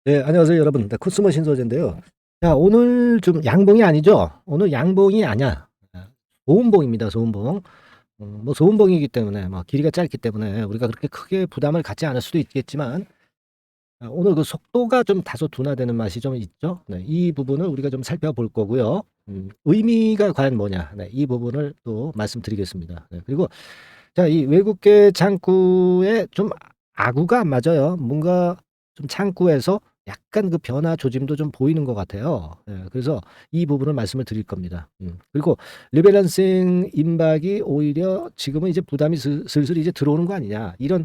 네, 안녕하세요, 여러분. 네, 코스모 신소재인데요. 자, 오늘 좀 양봉이 아니죠? 오늘 양봉이 아니야. 소음봉입니다, 소음봉. 뭐 소음봉이기 때문에, 뭐 길이가 짧기 때문에 우리가 그렇게 크게 부담을 갖지 않을 수도 있겠지만, 오늘 그 속도가 좀 다소 둔화되는 맛이 좀 있죠. 네, 이 부분을 우리가 좀 살펴볼 거고요. 의미가 과연 뭐냐? 네, 이 부분을 또 말씀드리겠습니다. 네, 그리고 자, 이 외국계 창구에 좀 아구가 안 맞아요. 뭔가 좀 창구에서 약간 그 변화 조짐도 좀 보이는 것 같아요. 예, 그래서 이 부분을 말씀을 드릴 겁니다. 그리고 리밸런싱 임박이 오히려 지금은 이제 부담이 슬슬 이제 들어오는 거 아니냐. 이런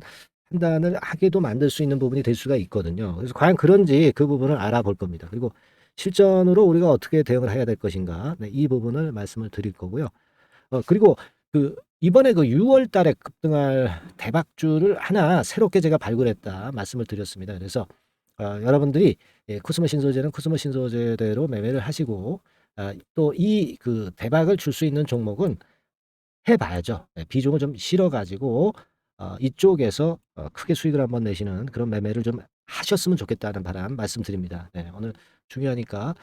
판단을 하게도 만들 수 있는 부분이 될 수가 있거든요. 그래서 과연 그런지 그 부분을 알아볼 겁니다. 그리고 실전으로 우리가 어떻게 대응을 해야 될 것인가. 네, 이 부분을 말씀을 드릴 거고요. 그리고 그 이번에 그 6월 달에 급등할 대박주를 하나 새롭게 제가 발굴했다 말씀을 드렸습니다. 그래서 여러분들이 코스모 신소재는 코스모 신소재대로 매매를 하시고, 또 이 그 대박을 줄 수 있는 종목은 해 봐야죠. 비중을 좀 실어 가지고 이쪽에서 크게 수익을 한번 내시는 그런 매매를 좀 하셨으면 좋겠다는 바람 말씀드립니다. 네, 오늘 중요하니까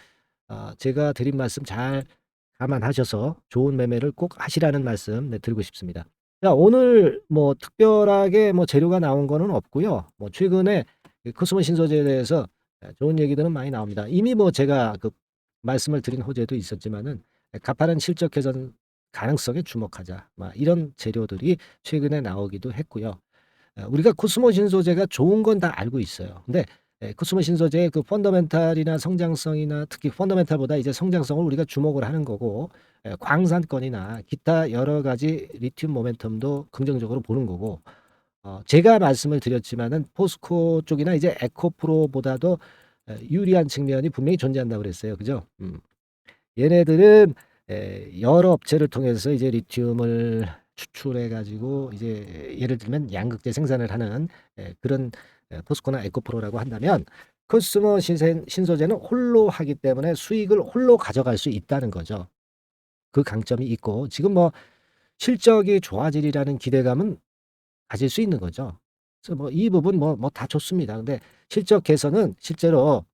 제가 드린 말씀 잘 감안하셔서 좋은 매매를 꼭 하시라는 말씀 드리고 싶습니다. 자, 오늘 뭐 특별하게 뭐 재료가 나온 거는 없고요. 뭐 최근에 그 코스모 신소재에 대해서 좋은 얘기들은 많이 나옵니다. 이미 뭐 제가 그 말씀을 드린 호재도 있었지만은 가파른 실적 개선 가능성에 주목하자. 막 이런 재료들이 최근에 나오기도 했고요. 우리가 코스모 신소재가 좋은 건 다 알고 있어요. 근데 코스모 신소재의 그 펀더멘탈이나 성장성이나 특히 펀더멘탈보다 이제 성장성을 우리가 주목을 하는 거고, 광산권이나 기타 여러 가지 리튬 모멘텀도 긍정적으로 보는 거고, 제가 말씀을 드렸지만은 포스코 쪽이나 이제 에코프로보다도 유리한 측면이 분명히 존재한다고 그랬어요. 그죠? 얘네들은 여러 업체를 통해서 이제 리튬을 추출해 가지고 이제 예를 들면 양극재 생산을 하는 그런 포스코나 에코프로라고 한다면, 코스모 신소재는 홀로 하기 때문에 수익을 홀로 가져갈 수 있다는 거죠. 그 강점이 있고 지금 뭐 실적이 좋아지리라는 기대감은 가질 수 있는 거죠. 그래서 뭐 이 부분 뭐 다 좋습니다. 근데 실적 개선은 실제로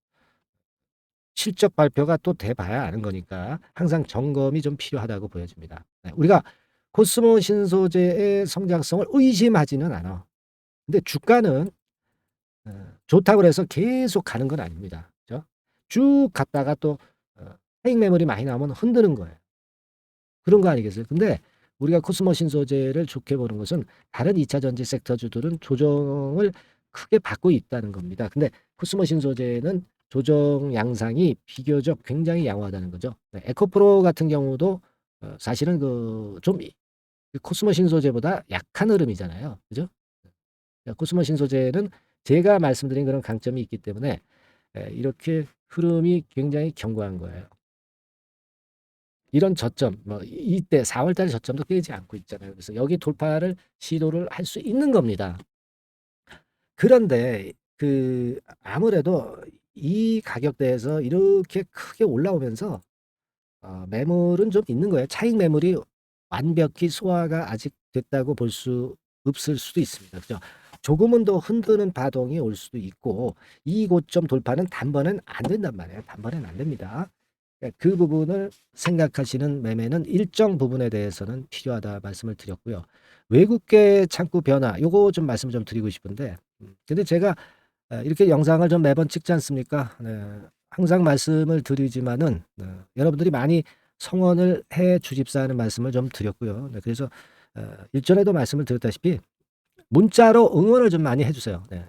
실적 발표가 또 돼 봐야 아는 거니까 항상 점검이 좀 필요하다고 보여집니다. 네, 우리가 코스모 신소재의 성장성을 의심하지는 않아. 근데 주가는 좋다고 해서 계속 가는 건 아닙니다. 그죠? 쭉 갔다가 또 해익 매물이 많이 나오면 흔드는 거예요. 그런 거 아니겠어요? 근데 우리가 코스모 신소재를 좋게 보는 것은 다른 2차 전지 섹터주들은 조정을 크게 받고 있다는 겁니다. 근데 코스모 신소재는 조정 양상이 비교적 굉장히 양호하다는 거죠. 네, 에코프로 같은 경우도 사실은 그좀 코스모 신소재보다 약한 흐름이잖아요. 그죠? 코스모 신소재는 제가 말씀드린 그런 강점이 있기 때문에 이렇게 흐름이 굉장히 견고한 거예요. 이런 저점, 뭐 이때 4월 달 저점도 깨지 않고 있잖아요. 그래서 여기 돌파를 시도를 할 수 있는 겁니다. 그런데 그 아무래도 이 가격대에서 이렇게 크게 올라오면서 매물은 좀 있는 거예요. 차익 매물이 완벽히 소화가 아직 됐다고 볼 수 없을 수도 있습니다. 그죠? 조금은 더 흔드는 파동이 올 수도 있고, 이 고점 돌파는 단번엔 안 된단 말이에요. 단번엔 안 됩니다. 그 부분을 생각하시는 매매는 일정 부분에 대해서는 필요하다 말씀을 드렸고요. 외국계 창구 변화 요거 좀 말씀 좀 드리고 싶은데, 근데 제가 이렇게 영상을 좀 매번 찍지 않습니까? 네. 항상 말씀을 드리지만은 여러분들이 많이 성원을 해 주십사 하는 말씀을 좀 드렸고요. 네, 그래서 일전에도 말씀을 드렸다시피 문자로 응원을 좀 많이 해 주세요. 네.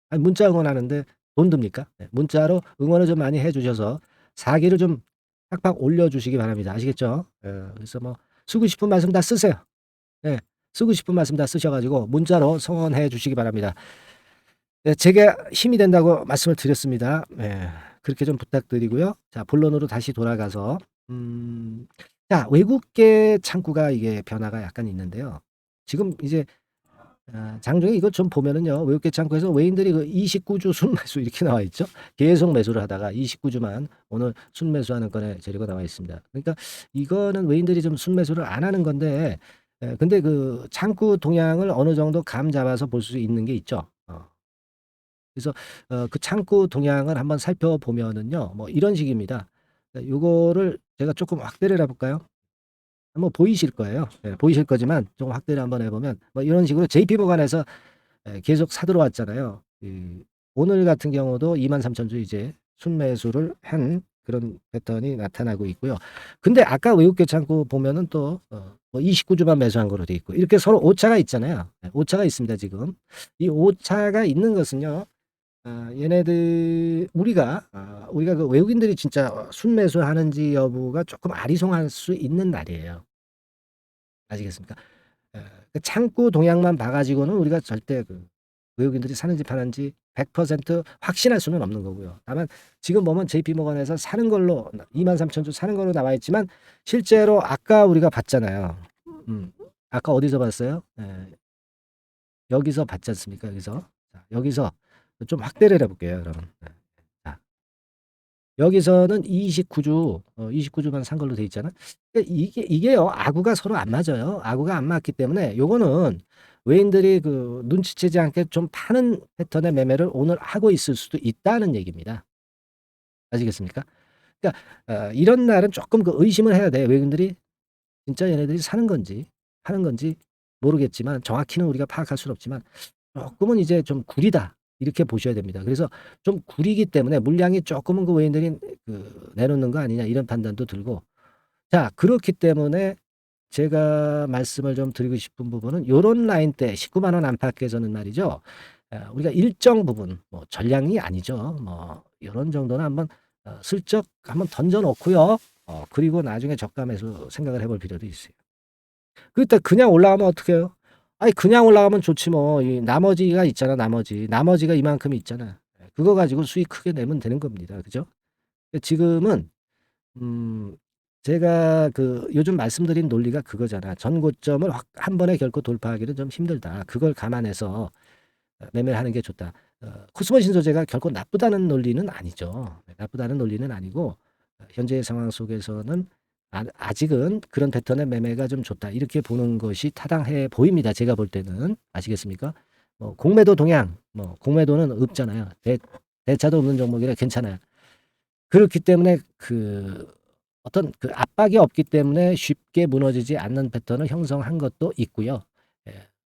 아니 문자 응원하는데 돈 듭니까? 네. 문자로 응원을 좀 많이 해 주셔서 사기를 좀 팍팍 올려 주시기 바랍니다. 아시겠죠? 그래서 뭐 쓰고 싶은 말씀 다 쓰세요. 예. 쓰고 싶은 말씀 다 쓰셔 가지고 문자로 성원해 주시기 바랍니다. 네, 제가 힘이 된다고 말씀을 드렸습니다. 예. 그렇게 좀 부탁드리고요. 자, 본론으로 다시 돌아가서 자, 외국계 창구가 이게 변화가 약간 있는데요. 지금 이제 장중에 이거 좀 보면은요. 외국계 창구에서 외인들이 그 29주 순매수 이렇게 나와 있죠. 계속 매수를 하다가 29주만 오늘 순매수하는 건에 재료가 나와 있습니다. 그러니까 이거는 외인들이 좀 순매수를 안 하는 건데, 근데 그 창구 동향을 어느 정도 감 잡아서 볼 수 있는 게 있죠. 그래서 그 창구 동향을 한번 살펴보면은요. 뭐 이런 식입니다. 요거를 제가 조금 확대를 해 볼까요? 뭐 보이실 거예요. 예, 보이실 거지만 좀 확대를 한번 해 보면 뭐 이런 식으로 JP모간에서 계속 사들어왔잖아요. 오늘 같은 경우도 23,000주 이제 순매수를 한 그런 패턴이 나타나고 있고요. 근데 아까 외국계 창구 보면은 또 뭐 29주만 매수한 거로 돼 있고 이렇게 서로 오차가 있잖아요. 오차가 있습니다, 지금. 이 오차가 있는 것은요. 얘네들 우리가 그 외국인들이 진짜 순매수하는지 여부가 조금 아리송할 수 있는 날이에요. 아시겠습니까? 그 창구 동향만 봐 가지고는 우리가 절대 그 외국인들이 사는지 파는지 100% 확신할 수는 없는 거고요. 다만 지금 보면 JP모건에서 사는 걸로 23,000주 사는 걸로 나와 있지만 실제로 아까 우리가 봤잖아요. 아까 어디서 봤어요? 여기서 봤지 않습니까? 여기서. 자, 여기서 좀 확대를 해 볼게요, 그러면. 자, 여기서는 29주 29주만 산 걸로 돼 있잖아. 이게요. 아구가 서로 안 맞아요. 아구가 안 맞기 때문에 요거는 외인들이 그 눈치채지 않게 좀 파는 패턴의 매매를 오늘 하고 있을 수도 있다는 얘기입니다. 아시겠습니까? 그러니까 이런 날은 조금 그 의심을 해야 돼. 외국인들이 진짜 얘네들이 사는 건지 파는 건지 모르겠지만 정확히는 우리가 파악할 수는 없지만 조금은 이제 좀 구리다. 이렇게 보셔야 됩니다. 그래서 좀 구리기 때문에 물량이 조금은 그 외인들이 그 내놓는 거 아니냐 이런 판단도 들고 자 그렇기 때문에 제가 말씀을 좀 드리고 싶은 부분은 요런 라인대 190,000 원 안팎에서는 말이죠. 우리가 일정 부분 뭐 전량이 아니죠. 뭐 요런 정도는 한번 슬쩍 한번 던져 놓고요. 그리고 나중에 저가 매수 생각을 해볼 필요도 있어요. 그때 그냥 올라가면 어떡해요? 아니 그냥 올라가면 좋지 뭐. 이 나머지가 있잖아 나머지. 나머지가 이만큼 있잖아. 그거 가지고 수익 크게 내면 되는 겁니다. 그죠? 지금은 제가 그 요즘 말씀드린 논리가 그거잖아. 전고점을 확 한 번에 결코 돌파하기는 좀 힘들다. 그걸 감안해서 매매를 하는 게 좋다. 코스모 신소재가 결코 나쁘다는 논리는 아니죠. 나쁘다는 논리는 아니고 현재의 상황 속에서는 아직은 그런 패턴의 매매가 좀 좋다. 이렇게 보는 것이 타당해 보입니다. 제가 볼 때는. 아시겠습니까? 뭐 공매도 동향, 뭐 공매도는 없잖아요. 대차도 없는 종목이라 괜찮아요. 그렇기 때문에 그 어떤 그 압박이 없기 때문에 쉽게 무너지지 않는 패턴을 형성한 것도 있고요.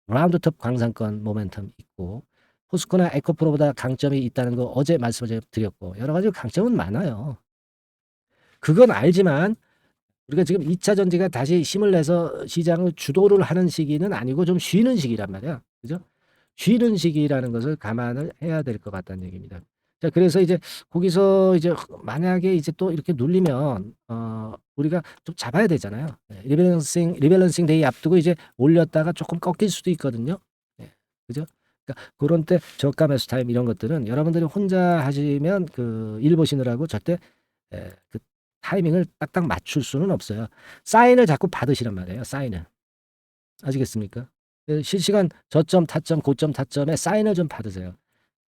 라운드톱 광상권 모멘텀 있고 포스코나 에코프로보다 강점이 있다는 거 어제 말씀을 제가 드렸고 여러 가지 강점은 많아요. 그건 알지만 우리가 지금 2차 전지가 다시 힘을 내서 시장을 주도를 하는 시기는 아니고 좀 쉬는 시기란 말이야. 그죠? 쉬는 시기라는 것을 감안을 해야 될 것 같다는 얘기입니다. 자, 그래서 이제 거기서 이제 만약에 이제 또 이렇게 눌리면 우리가 좀 잡아야 되잖아요. 리밸런싱 데이 앞두고 이제 올렸다가 조금 꺾일 수도 있거든요. 예. 그죠? 그러니까 그런 때 저가 매수 타임 이런 것들은 여러분들이 혼자 하시면 그 일 보시느라고 절대 그 타이밍을 딱딱 맞출 수는 없어요. 사인을 자꾸 받으시란 말이에요. 사인을. 아시겠습니까? 실시간 저점, 타점, 고점, 타점에 사인을 좀 받으세요.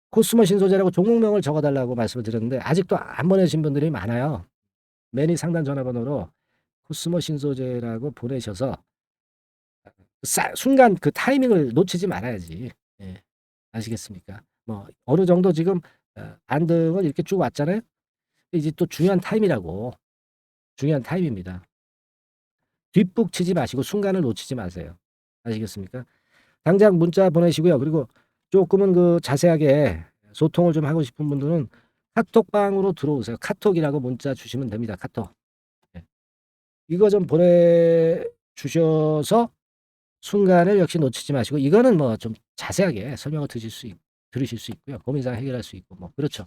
코스모 신소재라고 종목명을 적어달라고 말씀을 드렸는데 아직도 안 보내신 분들이 많아요. 매니 상단 전화번호로 코스모 신소재라고 보내셔서 순간 그 타이밍을 놓치지 말아야지. 예. 아시겠습니까? 뭐 어느 정도 지금 안등을 이렇게 쭉 왔잖아요. 이제 또 중요한 타임이라고. 중요한 타임입니다. 뒷북 치지 마시고 순간을 놓치지 마세요. 아시겠습니까? 당장 문자 보내시고요. 그리고 조금은 그 자세하게 소통을 좀 하고 싶은 분들은 카톡방으로 들어오세요. 카톡이라고 문자 주시면 됩니다. 카톡. 예. 이거 좀 보내주셔서 순간을 역시 놓치지 마시고 이거는 뭐 좀 자세하게 설명을 들으실 수 있고요. 고민사항 해결할 수 있고 뭐 그렇죠.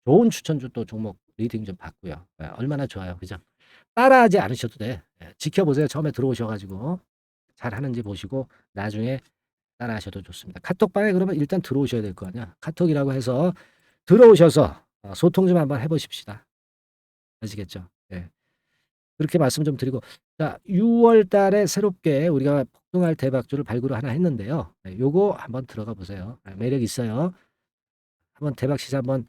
좋은 추천주 또 종목 리딩 좀 받고요. 얼마나 좋아요. 그죠? 따라하지 않으셔도 돼. 지켜보세요. 처음에 들어오셔 가지고 잘하는지 보시고 나중에 따라하셔도 좋습니다. 카톡방에 그러면 일단 들어오셔야 될 거 아니야. 카톡이라고 해서 들어오셔서 소통 좀 한번 해 보십시다. 아시겠죠? 예. 그렇게 말씀 좀 드리고 자 6월 달에 새롭게 우리가 폭등할 대박주를 발굴을 하나 했는데요. 요거 한번 들어가 보세요. 매력 있어요. 한번 대박 시세 한번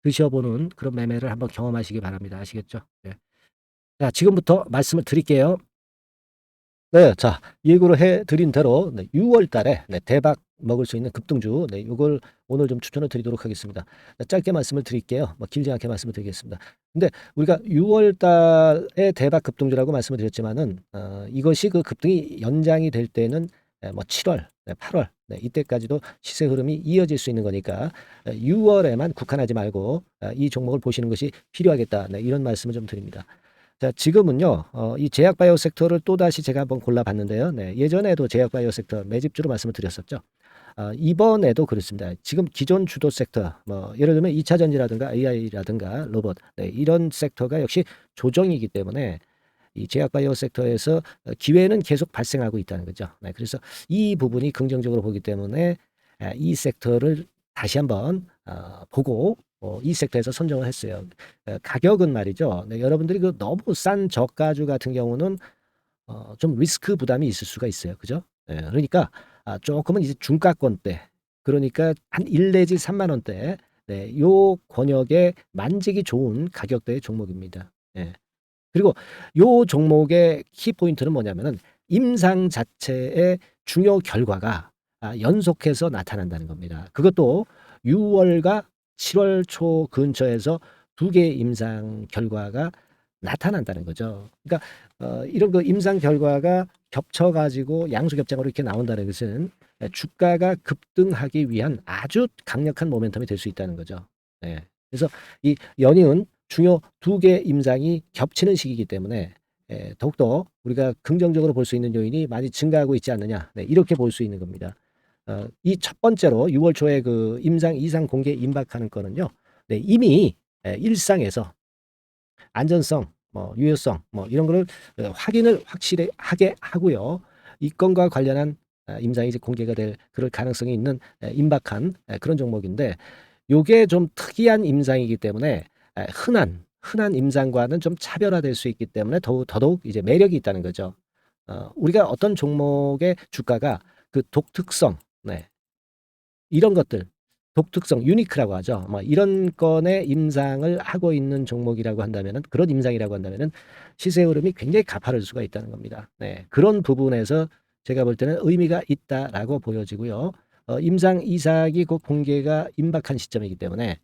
드셔보는 그런 매매를 한번 경험하시기 바랍니다. 아시겠죠? 예. 자 지금부터 말씀을 드릴게요. 네, 자, 예고를 해드린 대로 6월 달에 대박 먹을 수 있는 급등주, 요걸 오늘 좀 추천을 드리도록 하겠습니다. 짧게 말씀을 드릴게요. 뭐 길지 않게 말씀을 드리겠습니다. 근데 우리가 6월 달에 대박 급등주라고 말씀을 드렸지만은, 이것이 그 급등이 연장이 될 때는 뭐 7월, 8월, 이때까지도 시세 흐름이 이어질 수 있는 거니까 6월에만 국한하지 말고 이 종목을 보시는 것이 필요하겠다. 이런 말씀을 좀 드립니다. 자, 지금은요, 이 제약바이오 섹터를 또다시 제가 한번 골라봤는데요. 예전에도 제약바이오 sek터 매집주로 말씀을 드렸었죠. 이번에도 그렇습니다. 지금 기존 주도 섹터, 뭐, 예를 들면 2차 전지라든가 AI라든가 로봇, 이런 섹터가 역시 조정이기 때문에 이 제약바이오 섹터에서 기회는 계속 발생하고 있다는 거죠. 그래서 이 부분이 긍정적으로 보기 때문에 이 섹터를 다시 한번 보고 이 섹터에서 선정을 했어요. 가격은 말이죠. 여러분들이 그 너무 싼 저가주 같은 경우는 좀 리스크 부담이 있을 수가 있어요. 그죠? 그러니까 조금은 이제 중가권대, 그러니까 한 1 내지 3만 원대, 요 권역에 만지기 좋은 가격대의 종목입니다. 그리고 요 종목의 키포인트는 뭐냐면은 임상 자체의 중요 결과가 연속해서 나타난다는 겁니다. 그것도 6월과 7월 초 근처에서 두 개의 임상 결과가 나타난다는 거죠. 그러니까 이런 그 임상 결과가 겹쳐 가지고 양수겹장으로 이렇게 나온다는 것은 주가가 급등하기 위한 아주 강력한 모멘텀이 될 수 있다는 거죠. 그래서 이 연이은 중요 두 개 임상이 겹치는 시기이기 때문에 더욱더 우리가 긍정적으로 볼 수 있는 요인이 많이 증가하고 있지 않느냐, 이렇게 볼 수 있는 겁니다. 이 첫 번째로 6월 초에 그 임상 이상 공개 임박하는 거는요, 이미 일상에서 안전성, 뭐 유효성, 뭐 이런 거를 확인을 확실히 하게 하고요. 이 건과 관련한 임상이 이제 공개가 될 그럴 가능성이 있는 임박한 그런 종목인데, 요게 좀 특이한 임상이기 때문에 흔한 임상과는 좀 차별화될 수 있기 때문에 더더욱 이제 매력이 있다는 거죠. 우리가 어떤 종목의 주가가 그 독특성, 이런 것들, 독특성, 유니크라고 하죠. 뭐 이런 건의 임상을 하고 있는 종목이라고 한다면은, 그런 임상이라고 한다면은 시세 흐름이 굉장히 가파를 수가 있다는 겁니다. 그런 부분에서 제가 볼 때는 의미가 있다라고 보여지고요. 임상 이삭이 곧 공개가 임박한 시점이기 때문에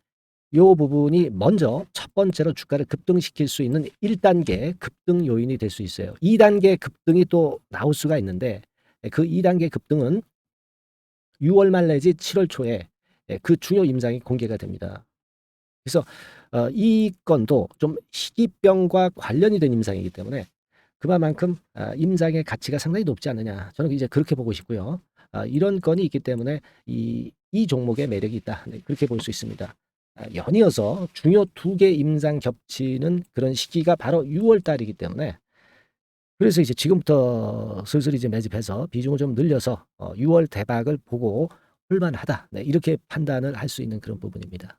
요 부분이 먼저 첫 번째로 주가를 급등시킬 수 있는 1단계 급등 요인이 될 수 있어요. 2단계 급등이 또 나올 수가 있는데, 그 2단계 급등은 6월 말 내지 7월 초에 그 중요 임상이 공개가 됩니다. 그래서 이 건도 좀 희귀병과 관련이 된 임상이기 때문에 그만큼 임상의 가치가 상당히 높지 않느냐, 저는 이제 그렇게 보고 싶고요. 이런 건이 있기 때문에 이 종목의 매력이 있다, 그렇게 볼 수 있습니다. 연이어서 중요 두 개 임상 겹치는 그런 시기가 바로 6월 달이기 때문에, 그래서 이제 지금부터 슬슬 이제 매집해서 비중을 좀 늘려서 6월 대박을 보고 홀만하다, 이렇게 판단을 할 수 있는 그런 부분입니다.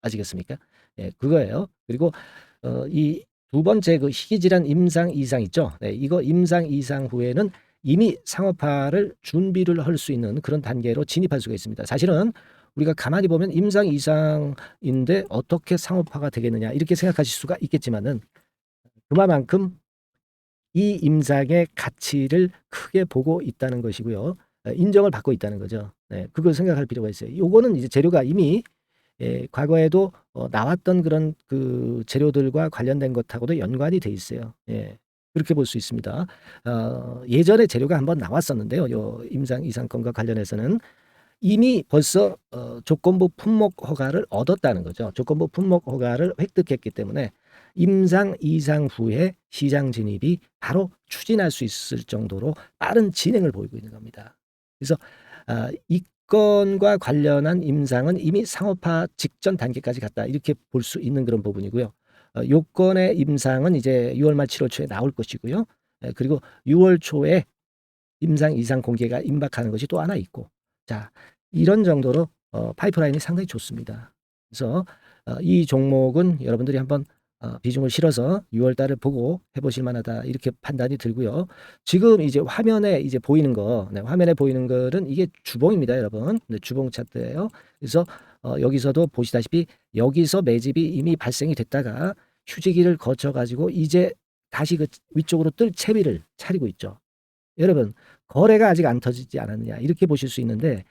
아시겠습니까? 그거예요. 그리고 이 두 번째 그 희귀질환 임상 이상 있죠. 이거 임상 이상 후에는 이미 상업화를 준비를 할 수 있는 그런 단계로 진입할 수가 있습니다. 사실은 우리가 가만히 보면 임상 이상인데 어떻게 상업화가 되겠느냐, 이렇게 생각하실 수가 있겠지만은, 그만큼 이 임상의 가치를 크게 보고 있다는 것이고요. 인정을 받고 있다는 거죠. 그걸 생각할 필요가 있어요. 요거는 이제 재료가 이미 과거에도 나왔던 그런 그 재료들과 관련된 것하고도 연관이 돼 있어요. 그렇게 볼 수 있습니다. 예전에 재료가 한번 나왔었는데요. 요 임상 이상권과 관련해서는 이미 벌써 조건부 품목 허가를 얻었다는 거죠. 조건부 품목 허가를 획득했기 때문에 임상 이상 후에 시장 진입이 바로 추진할 수 있을 정도로 빠른 진행을 보이고 있는 겁니다. 그래서 이 건과 관련한 임상은 이미 상업화 직전 단계까지 갔다, 이렇게 볼 수 있는 그런 부분이고요. 요건의 임상은 이제 6월 말 7월 초에 나올 것이고요. 그리고 6월 초에 임상 이상 공개가 임박하는 것이 또 하나 있고, 자, 이런 정도로 파이프라인이 상당히 좋습니다. 그래서 이 종목은 여러분들이 한번 비중을 실어서 6월 달을 보고 해보실 만하다, 이렇게 판단이 들고요. 지금 이제 화면에 이제 보이는 거, 화면에 보이는 거는 이게 주봉입니다, 여러분. 주봉 차트예요. 그래서 여기서도 보시다시피 여기서 매집이 이미 발생이 됐다가 휴지기를 거쳐 가지고 이제 다시 그 위쪽으로 뜰 채비를 차리고 있죠. 여러분, 거래가 아직 안 터지지 않았느냐 이렇게 보실 수 있는데,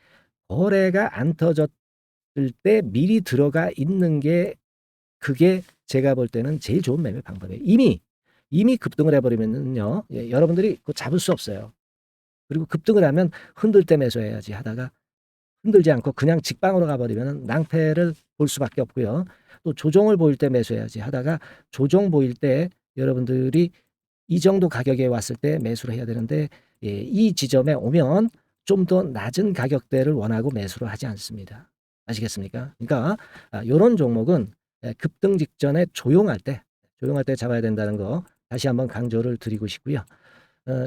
거래가 안 터졌을 때 미리 들어가 있는 게, 그게 제가 볼 때는 제일 좋은 매매 방법이에요. 이미 급등을 해버리면은요, 여러분들이 그거 잡을 수 없어요. 그리고 급등을 하면 흔들 때 매수해야지 하다가 흔들지 않고 그냥 직방으로 가버리면 낭패를 볼 수밖에 없고요. 또 조정을 보일 때 매수해야지 하다가 조정 보일 때 여러분들이 이 정도 가격에 왔을 때 매수를 해야 되는데, 이 지점에 오면 좀 더 낮은 가격대를 원하고 매수를 하지 않습니다. 아시겠습니까? 그러니까 요런 종목은 급등 직전에 조용할 때 잡아야 된다는 거 다시 한번 강조를 드리고 싶고요.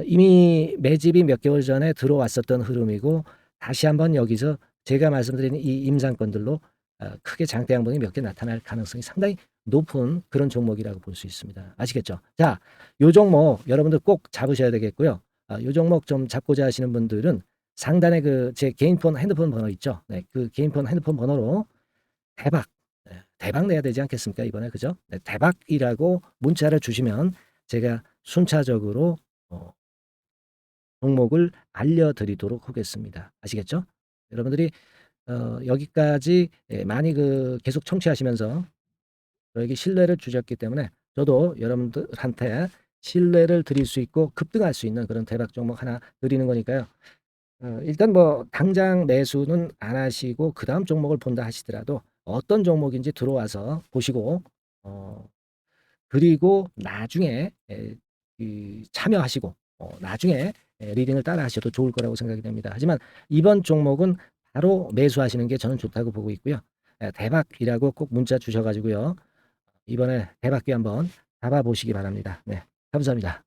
이미 매집이 몇 개월 전에 들어왔었던 흐름이고, 다시 한번 여기서 제가 말씀드린 이 임상권들로 크게 장대 양봉이 몇 개 나타날 가능성이 상당히 높은 그런 종목이라고 볼 수 있습니다. 아시겠죠? 자, 요 종목 여러분들 꼭 잡으셔야 되겠고요. 요 종목 좀 잡고자 하시는 분들은 상단에 그 제 개인폰 핸드폰 번호 있죠? 네, 그 개인폰 핸드폰 번호로 대박, 대박 내야 되지 않겠습니까? 이번에 그죠? 네, 대박이라고 문자를 주시면 제가 순차적으로 종목을 알려드리도록 하겠습니다. 아시겠죠? 여러분들이 여기까지 많이 계속 청취하시면서 저에게 신뢰를 주셨기 때문에 저도 여러분들한테 신뢰를 드릴 수 있고 급등할 수 있는 그런 대박 종목 하나 드리는 거니까요. 일단 뭐 당장 매수는 안 하시고 그 다음 종목을 본다 하시더라도 어떤 종목인지 들어와서 보시고, 그리고 나중에 참여하시고 나중에 리딩을 따라 하셔도 좋을 거라고 생각이 됩니다. 하지만 이번 종목은 바로 매수하시는 게 저는 좋다고 보고 있고요. 대박이라고 꼭 문자 주셔 가지고요. 이번에 대박기 한번 잡아보시기 바랍니다. 네, 감사합니다.